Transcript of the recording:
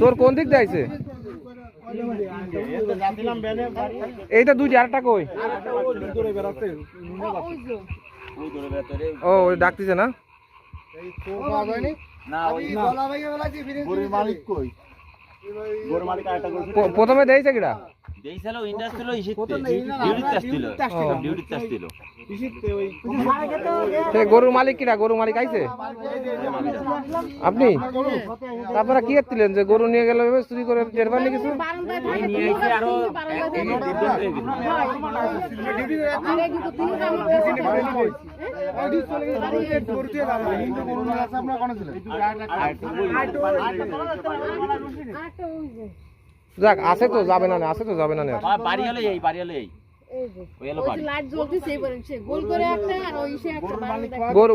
তোর কোন দিক দিয়ে আইছে? এইটা দুই আরেকটা কই? ও ওই ডাকতেছে না? প্রথমে দিয়েছে কিরা? গরুর মালিক কিরা? গরুর মালিক আইছে? আপনি? তারপরে কি করছিলেন যে গরু নিয়ে গেল চুরি করে জেরবার নিয়ে গেছে? যাক আছে তো যাবে না, আছে তো যাবে না। বাড়ি হলে এই বাড়ি হলে এই লাইট জ্বলতেছে, গোল করে একটা আর ওই সে একটা গরু